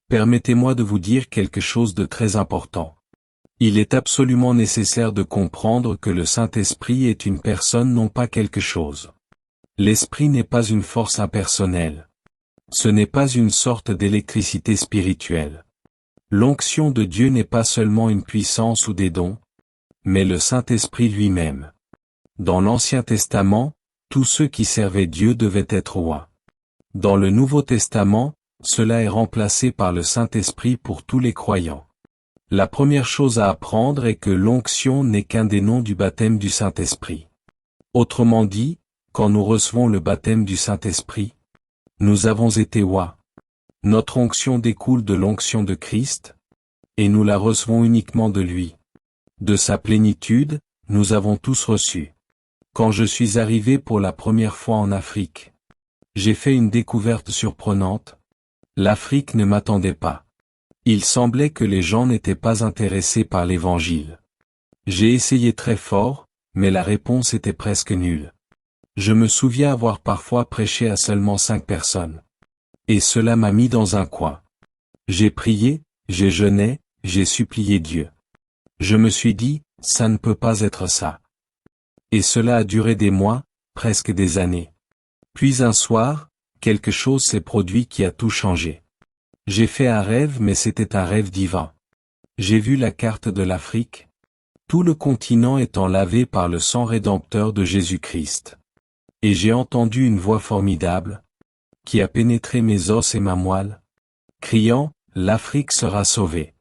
Permettez-moi de vous dire quelque chose de très important. Il est absolument nécessaire de comprendre que le Saint-Esprit est une personne, non pas quelque chose. L'Esprit n'est pas une force impersonnelle. Ce n'est pas une sorte d'électricité spirituelle. L'onction de Dieu n'est pas seulement une puissance ou des dons, mais le Saint-Esprit lui-même. Dans l'Ancien Testament, tous ceux qui servaient Dieu devaient être rois. Dans le Nouveau Testament, cela est remplacé par le Saint-Esprit pour tous les croyants. La première chose à apprendre est que l'onction n'est qu'un des noms du baptême du Saint-Esprit. Autrement dit, quand nous recevons le baptême du Saint-Esprit, nous avons été rois. Notre onction découle de l'onction de Christ, et nous la recevons uniquement de lui. De sa plénitude, nous avons tous reçu. Quand je suis arrivé pour la première fois en Afrique, j'ai fait une découverte surprenante. L'Afrique ne m'attendait pas. Il semblait que les gens n'étaient pas intéressés par l'Évangile. J'ai essayé très fort, mais la réponse était presque nulle. Je me souviens avoir parfois prêché à seulement 5 personnes. Et cela m'a mis dans un coin. J'ai prié, j'ai jeûné, j'ai supplié Dieu. Je me suis dit, ça ne peut pas être ça. Et cela a duré des mois, presque des années. Puis un soir, quelque chose s'est produit qui a tout changé. J'ai fait un rêve, mais c'était un rêve divin. J'ai vu la carte de l'Afrique. Tout le continent étant lavé par le sang rédempteur de Jésus-Christ. Et j'ai entendu une voix formidable, qui a pénétré mes os et ma moelle, criant, « L'Afrique sera sauvée ».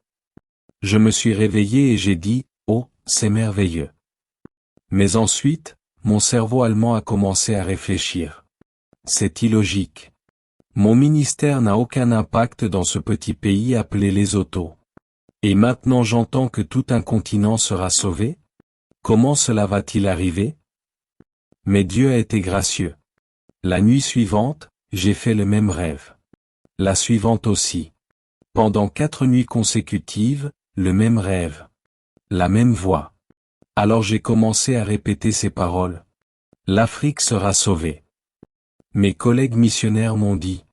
Je me suis réveillé et j'ai dit, « Oh, c'est merveilleux ». Mais ensuite, mon cerveau allemand a commencé à réfléchir. C'est illogique. Mon ministère n'a aucun impact dans ce petit pays appelé Lesotho. Et maintenant j'entends que tout un continent sera sauvé? Comment cela va-t-il arriver? Mais Dieu a été gracieux. La nuit suivante, j'ai fait le même rêve. La suivante aussi. Pendant 4 nuits consécutives, le même rêve. La même voix. Alors j'ai commencé à répéter ces paroles. L'Afrique sera sauvée. Mes collègues missionnaires m'ont dit.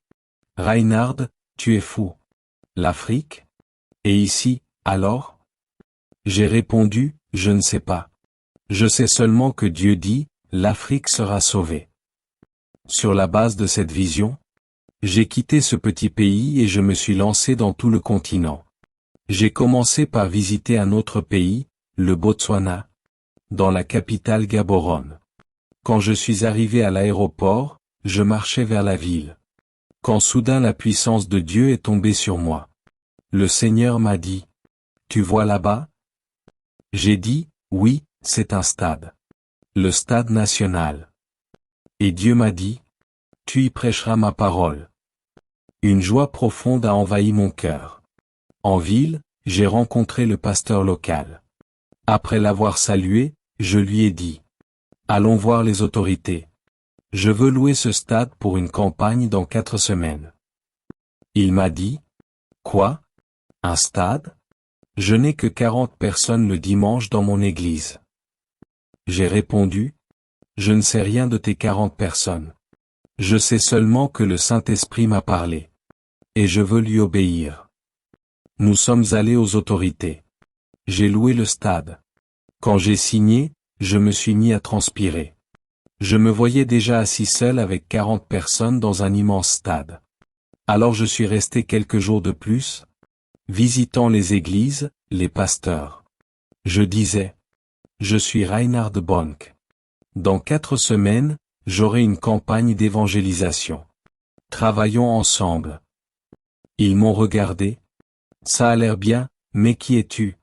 Reinhard, tu es fou. L'Afrique? Et ici, alors? J'ai répondu, je ne sais pas. Je sais seulement que Dieu dit, l'Afrique sera sauvée. Sur la base de cette vision, j'ai quitté ce petit pays et je me suis lancé dans tout le continent. J'ai commencé par visiter un autre pays, le Botswana, dans la capitale Gaborone. Quand je suis arrivé à l'aéroport, je marchais vers la ville. Quand soudain la puissance de Dieu est tombée sur moi. Le Seigneur m'a dit, « Tu vois là-bas » J'ai dit, « Oui, c'est un stade. Le stade national. » Et Dieu m'a dit, « Tu y prêcheras ma parole. » Une joie profonde a envahi mon cœur. En ville, j'ai rencontré le pasteur local. Après l'avoir salué, je lui ai dit, « Allons voir les autorités. Je veux louer ce stade pour une campagne dans 4 semaines. » Il m'a dit, « Quoi? Un stade? Je n'ai que 40 personnes le dimanche dans mon église. » J'ai répondu, « Je ne sais rien de tes 40 personnes. Je sais seulement que le Saint-Esprit m'a parlé. Et je veux lui obéir. » Nous sommes allés aux autorités. J'ai loué le stade. Quand j'ai signé, je me suis mis à transpirer. Je me voyais déjà assis seul avec 40 personnes dans un immense stade. Alors je suis resté quelques jours de plus, visitant les églises, les pasteurs. Je disais, je suis Reinhard Bonk. Dans 4 semaines, j'aurai une campagne d'évangélisation. Travaillons ensemble. Ils m'ont regardé. Ça a l'air bien, mais qui es-tu?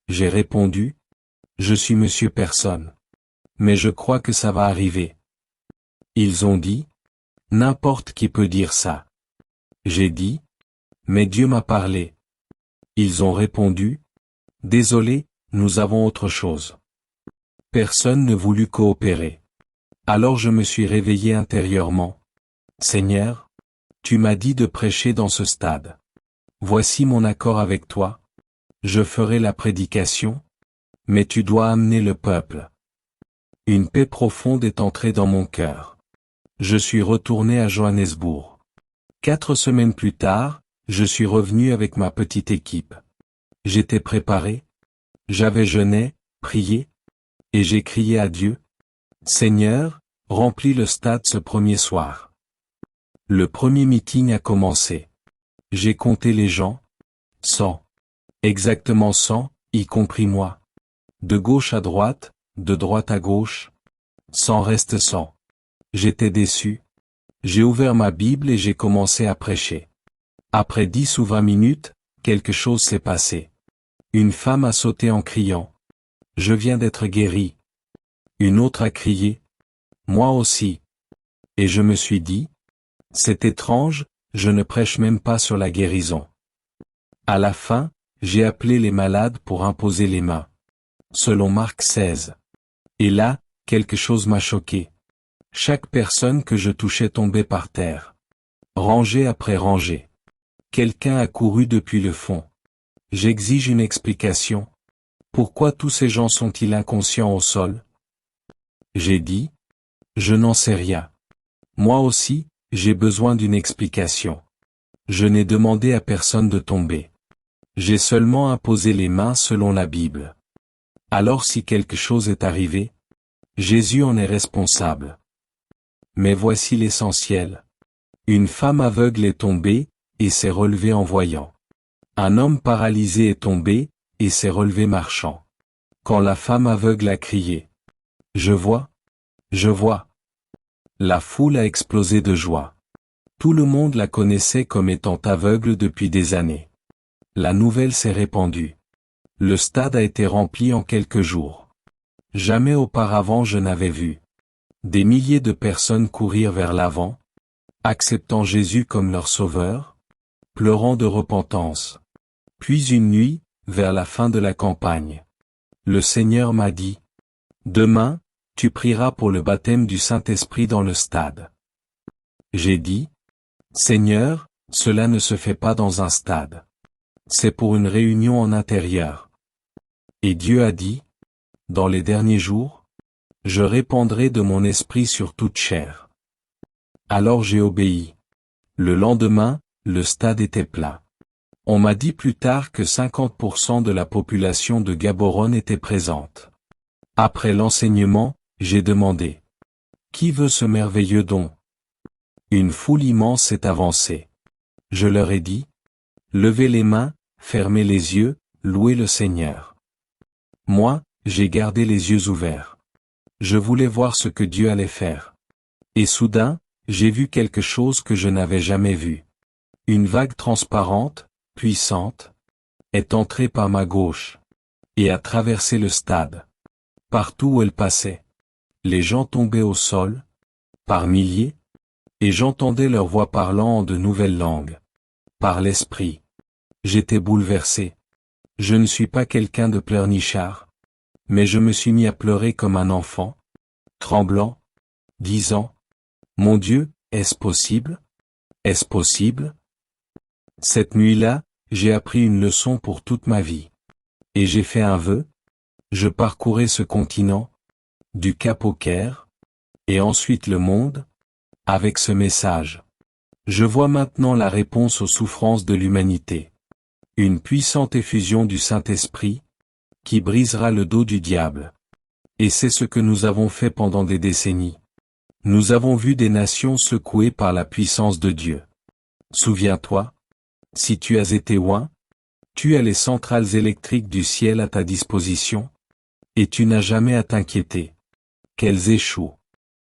J'ai répondu, je suis Monsieur Personne. Mais je crois que ça va arriver. Ils ont dit, n'importe qui peut dire ça. J'ai dit, mais Dieu m'a parlé. Ils ont répondu, désolé, nous avons autre chose. Personne ne voulut coopérer. Alors je me suis réveillé intérieurement. Seigneur, tu m'as dit de prêcher dans ce stade. Voici mon accord avec toi. Je ferai la prédication, mais tu dois amener le peuple. Une paix profonde est entrée dans mon cœur. Je suis retourné à Johannesburg. 4 semaines plus tard, Je suis revenu avec ma petite équipe. J'étais préparé. J'avais jeûné, prié. Et j'ai crié à Dieu. Seigneur, remplis le stade ce premier soir. Le premier meeting a commencé. J'ai compté les gens. 100. Exactement 100, y compris moi. De gauche à droite, de droite à gauche. 100 reste 100. J'étais déçu. J'ai ouvert ma Bible et j'ai commencé à prêcher. Après 10 ou 20 minutes, quelque chose s'est passé. Une femme a sauté en criant. Je viens d'être guéri. Une autre a crié. Moi aussi. Et je me suis dit. C'est étrange, je ne prêche même pas sur la guérison. À la fin, j'ai appelé les malades pour imposer les mains. Selon Marc 16. Et là, quelque chose m'a choqué. Chaque personne que je touchais tombait par terre. Rangée après rangée. Quelqu'un a couru depuis le fond. J'exige une explication. Pourquoi tous ces gens sont-ils inconscients au sol? J'ai dit. Je n'en sais rien. Moi aussi, j'ai besoin d'une explication. Je n'ai demandé à personne de tomber. J'ai seulement imposé les mains selon la Bible. Alors si quelque chose est arrivé, Jésus en est responsable. Mais voici l'essentiel. Une femme aveugle est tombée, et s'est relevée en voyant. Un homme paralysé est tombé, et s'est relevé marchant. Quand la femme aveugle a crié. Je vois. Je vois. La foule a explosé de joie. Tout le monde la connaissait comme étant aveugle depuis des années. La nouvelle s'est répandue. Le stade a été rempli en quelques jours. Jamais auparavant je n'avais vu. Des milliers de personnes courir vers l'avant, acceptant Jésus comme leur sauveur, pleurant de repentance. Puis une nuit, vers la fin de la campagne, le Seigneur m'a dit, « Demain, tu prieras pour le baptême du Saint-Esprit dans le stade. » J'ai dit, « Seigneur, cela ne se fait pas dans un stade. C'est pour une réunion en intérieur. » Et Dieu a dit, « Dans les derniers jours, je répandrai de mon esprit sur toute chair. » Alors j'ai obéi. Le lendemain, le stade était plein. On m'a dit plus tard que 50% de la population de Gaborone était présente. Après l'enseignement, j'ai demandé. Qui veut ce merveilleux don? Une foule immense s'est avancée. Je leur ai dit. Levez les mains, fermez les yeux, louez le Seigneur. Moi, j'ai gardé les yeux ouverts. Je voulais voir ce que Dieu allait faire. Et soudain, j'ai vu quelque chose que je n'avais jamais vu. Une vague transparente, puissante, est entrée par ma gauche, et a traversé le stade. Partout où elle passait, les gens tombaient au sol, par milliers, et j'entendais leur voix parlant en de nouvelles langues. Par l'esprit. J'étais bouleversé. Je ne suis pas quelqu'un de pleurnichard, mais je me suis mis à pleurer comme un enfant, tremblant, disant, « Mon Dieu, est-ce possible? Est-ce possible? » Cette nuit-là, j'ai appris une leçon pour toute ma vie. Et j'ai fait un vœu. Je parcourais ce continent, du Cap au Caire, et ensuite le monde, avec ce message. Je vois maintenant la réponse aux souffrances de l'humanité. Une puissante effusion du Saint-Esprit, qui brisera le dos du diable. Et c'est ce que nous avons fait pendant des décennies. Nous avons vu des nations secouées par la puissance de Dieu. Souviens-toi, si tu as été oint, tu as les centrales électriques du ciel à ta disposition, et tu n'as jamais à t'inquiéter qu'elles échouent.